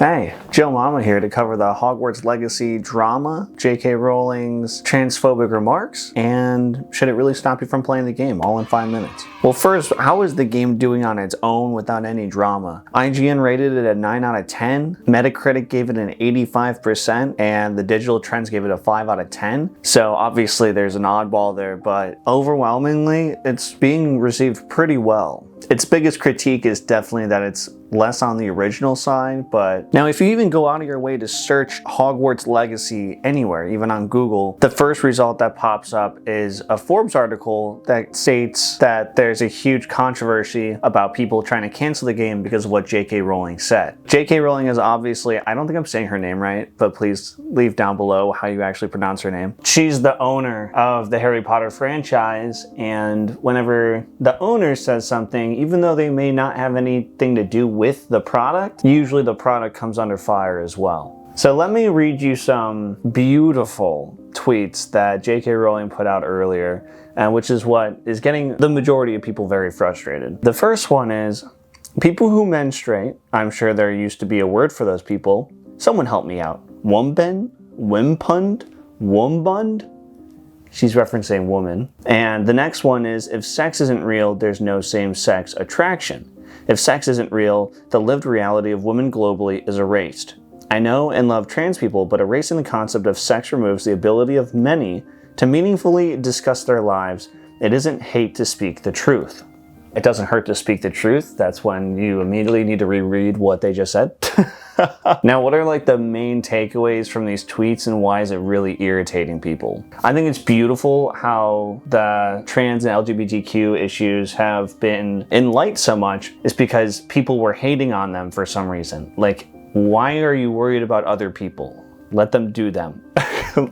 Hey, Joe Mama here to cover the Hogwarts Legacy drama, J.K. Rowling's transphobic remarks, and should it really stop you from playing the game, all in 5 minutes. Well, first, how is the game doing on its own without any drama? IGN rated it a 9 out of 10, Metacritic gave it an 85%, and the Digital Trends gave it a 5 out of 10. So obviously there's an oddball there, but overwhelmingly, it's being received pretty well. Its biggest critique is definitely that it's less on the original side, but now if you even go out of your way to search Hogwarts Legacy anywhere, even on Google, the first result that pops up is a Forbes article that states that there's a huge controversy about people trying to cancel the game because of what J.K. Rowling said. J.K. Rowling is obviously, I don't think I'm saying her name right, but please leave down below how you actually pronounce her name. She's the owner of the Harry Potter franchise, and whenever the owner says something, even though they may not have anything to do with the product, usually the product comes under fire as well. So let me read you some beautiful tweets that J.K. Rowling put out earlier, which is what is getting the majority of people very frustrated. The first one is, people who menstruate, I'm sure there used to be a word for those people. Someone help me out. Wumben? Wimpund? Wumbund? She's referencing woman. And the next one is, if sex isn't real, there's no same-sex attraction. If sex isn't real, the lived reality of women globally is erased. I know and love trans people, but erasing the concept of sex removes the ability of many to meaningfully discuss their lives. It isn't hate to speak the truth. It doesn't hurt to speak the truth. That's when you immediately need to reread what they just said. Now, what are like the main takeaways from these tweets and why is it really irritating people? I think it's beautiful how the trans and LGBTQ issues have been in light so much is because people were hating on them for some reason. Like, why are you worried about other people? Let them do them.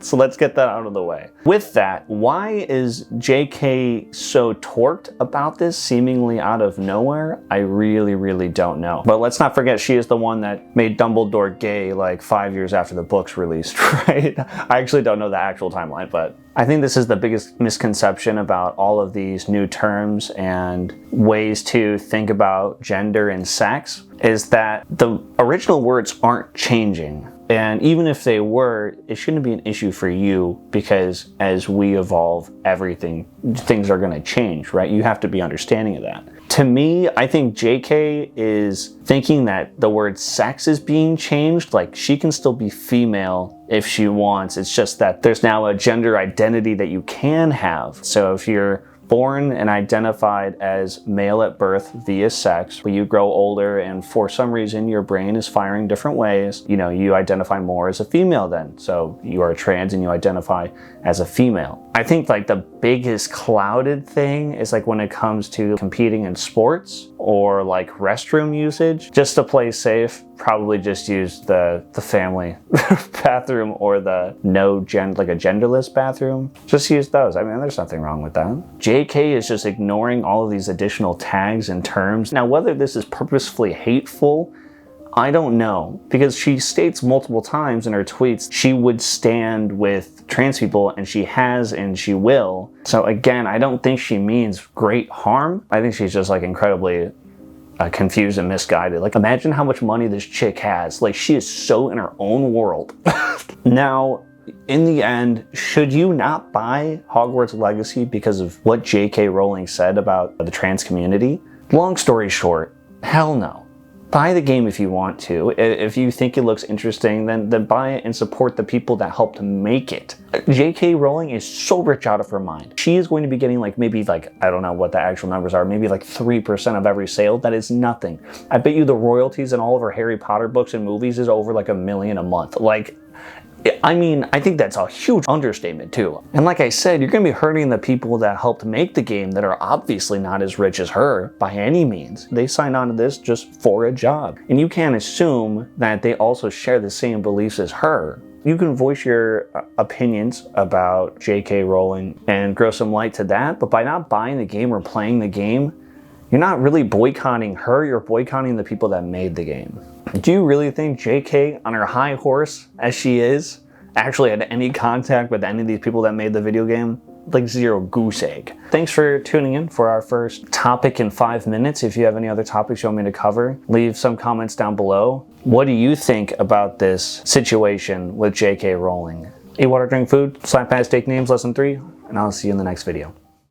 So let's get that out of the way. With that, why is JK so torqued about this seemingly out of nowhere? I really don't know. But let's not forget she is the one that made Dumbledore gay like 5 years after the books released, right? I actually don't know the actual timeline, but I think this is the biggest misconception about all of these new terms and ways to think about gender and sex is that the original words aren't changing. And even if they were, it shouldn't be an issue for you because as we evolve, things are going to change, right? You have to be understanding of that. To me, I think JK is thinking that the word sex is being changed. Like, she can still be female if she wants. It's just that there's now a gender identity that you can have. So if you're born and identified as male at birth via sex, but you grow older and for some reason your brain is firing different ways, you identify more as a female then. So you are trans and you identify as a female. I think like the biggest clouded thing is like when it comes to competing in sports or like restroom usage. Just to play safe, probably just use the family bathroom or the like a genderless bathroom. Just use those. I mean, there's nothing wrong with that. JK is just ignoring all of these additional tags and terms. Now, whether this is purposefully hateful, I don't know, because she states multiple times in her tweets she would stand with trans people, and she has and she will. So again, I don't think she means great harm. I think she's just like incredibly confused and misguided. Like, imagine how much money this chick has. Like, she is so in her own world. Now, in the end, should you not buy Hogwarts Legacy because of what J.K. Rowling said about the trans community? Long story short, hell no. Buy the game if you want to. If you think it looks interesting, then buy it and support the people that helped make it. J.K. Rowling is so rich out of her mind. She is going to be getting maybe I don't know what the actual numbers are, maybe 3% of every sale. That is nothing. I bet you the royalties in all of her Harry Potter books and movies is over $1 million a month. I mean, I think that's a huge understatement too. And like I said, you're going to be hurting the people that helped make the game that are obviously not as rich as her by any means. They signed on to this just for a job. And you can't assume that they also share the same beliefs as her. You can voice your opinions about J.K. Rowling and grow some light to that, but by not buying the game or playing the game, you're not really boycotting her, you're boycotting the people that made the game. Do you really think JK, on her high horse as she is, actually had any contact with any of these people that made the video game? like zero goose egg. Thanks for tuning in for our first topic in 5 minutes. If you have any other topics you want me to cover, leave some comments down below. What do you think about this situation with J.K. Rowling? Eat water, drink food, slap past, take names, lesson 3, and I'll see you in the next video.